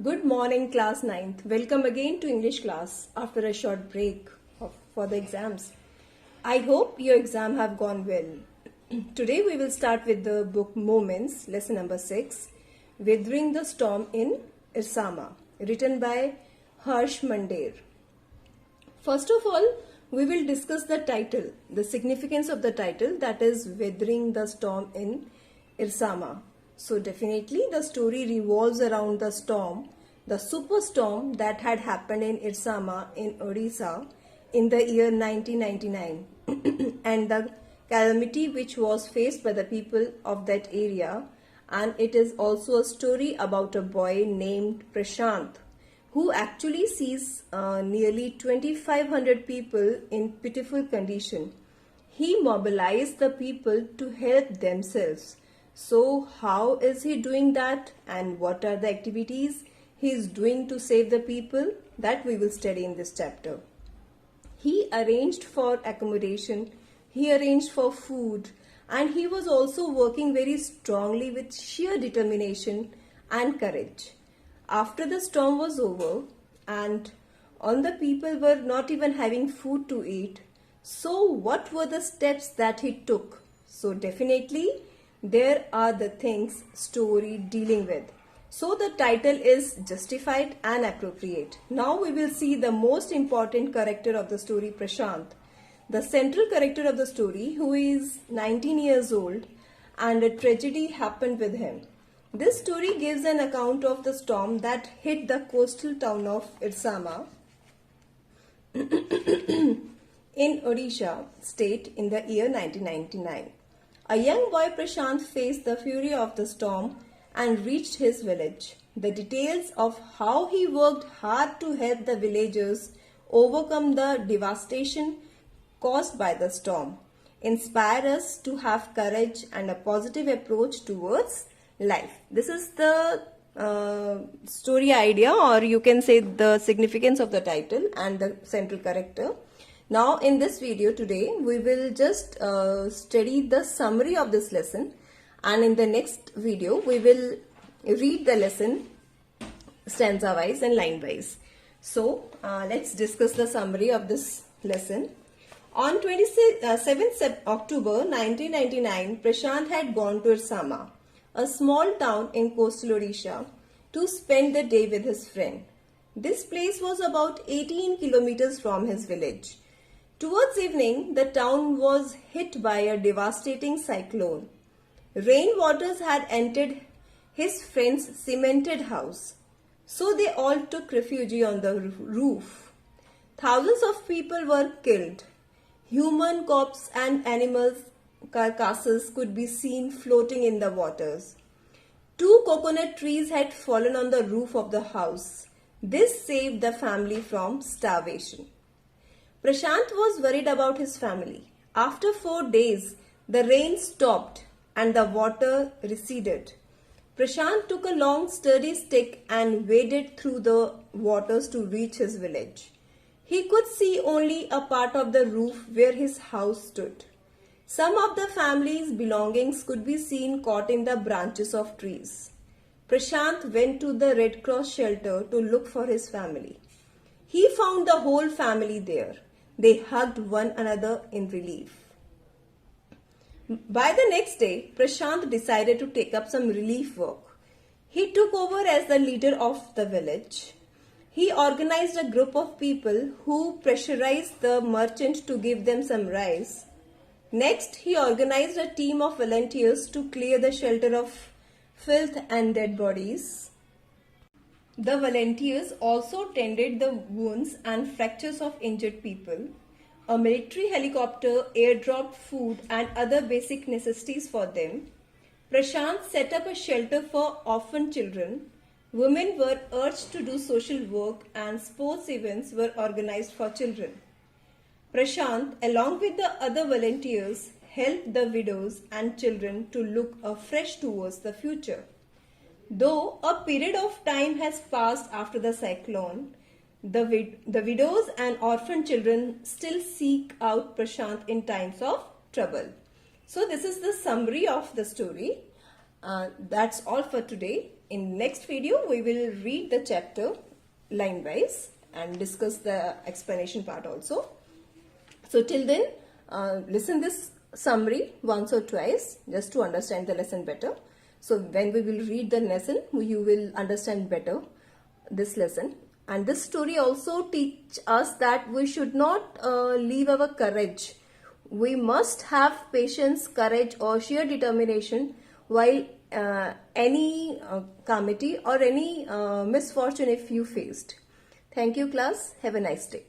Good morning, class 9th. Welcome again to English class after a short break for the exams. I hope your exam have gone well. Today we will start with the book Moments, lesson number 6, Weathering the Storm in Irsama, written by Harsh Mandir. First of all, we will discuss the title, the significance of the title, that is Weathering the Storm in Irsama. So definitely the story revolves around the storm, the superstorm that had happened in Irsama in Odisha in the year 1999 and the calamity which was faced by the people of that area, and it is also a story about a boy named Prashant who actually sees nearly 2500 people in pitiful condition. He mobilized the people to help themselves. So how is he doing that, and what are the activities he is doing to save the people? That we will study in this chapter. He arranged for accommodation, he arranged for food, and he was also working very strongly with sheer determination and courage. After the storm was over and all the people were not even having food to eat, so what were the steps that he took? So definitely there are the things story dealing with. So the title is justified and appropriate. Now we will see the most important character of the story, Prashant. The central character of the story, who is 19 years old, and a tragedy happened with him. This story gives an account of the storm that hit the coastal town of Irsama in Odisha state in the year 1999. A young boy, Prashant, faced the fury of the storm and reached his village. The details of how he worked hard to help the villagers overcome the devastation caused by the storm inspire us to have courage and a positive approach towards life. This is the story idea, or you can say the significance of the title and the central character. Now in this video today we will just study the summary of this lesson, and in the next video we will read the lesson stanza wise and line wise. So let's discuss the summary of this lesson. On 27th October 1999, Prashant had gone to Irsama, a small town in coastal Odisha, to spend the day with his friend. This place was about 18 kilometers from his village. Towards evening, the town was hit by a devastating cyclone. Rainwaters had entered his friend's cemented house, so they all took refuge on the roof. Thousands of people were killed. Human corpses and animals' carcasses could be seen floating in the waters. 2 coconut trees had fallen on the roof of the house. This saved the family from starvation. Prashant was worried about his family. After 4 days, the rain stopped and the water receded. Prashant took a long sturdy stick and waded through the waters to reach his village. He could see only a part of the roof where his house stood. Some of the family's belongings could be seen caught in the branches of trees. Prashant went to the Red Cross shelter to look for his family. He found the whole family there. They hugged one another in relief. By the next day, Prashant decided to take up some relief work. He took over as the leader of the village. He organized a group of people who pressurized the merchant to give them some rice. Next, he organized a team of volunteers to clear the shelter of filth and dead bodies. The volunteers also tended the wounds and fractures of injured people. A military helicopter airdropped food and other basic necessities for them. Prashant set up a shelter for orphan children. Women were urged to do social work and sports events were organized for children. Prashant, along with the other volunteers, helped the widows and children to look afresh towards the future. Though a period of time has passed after the cyclone, the widows and orphan children still seek out Prashant in times of trouble. So this is the summary of the story. That's all for today. In next video, we will read the chapter line wise and discuss the explanation part also. So till then, listen this summary once or twice just to understand the lesson better. So when we will read the lesson, you will understand better this lesson. And this story also teach us that we should not leave our courage. We must have patience, courage or sheer determination while any calamity or any misfortune if you faced. Thank you class. Have a nice day.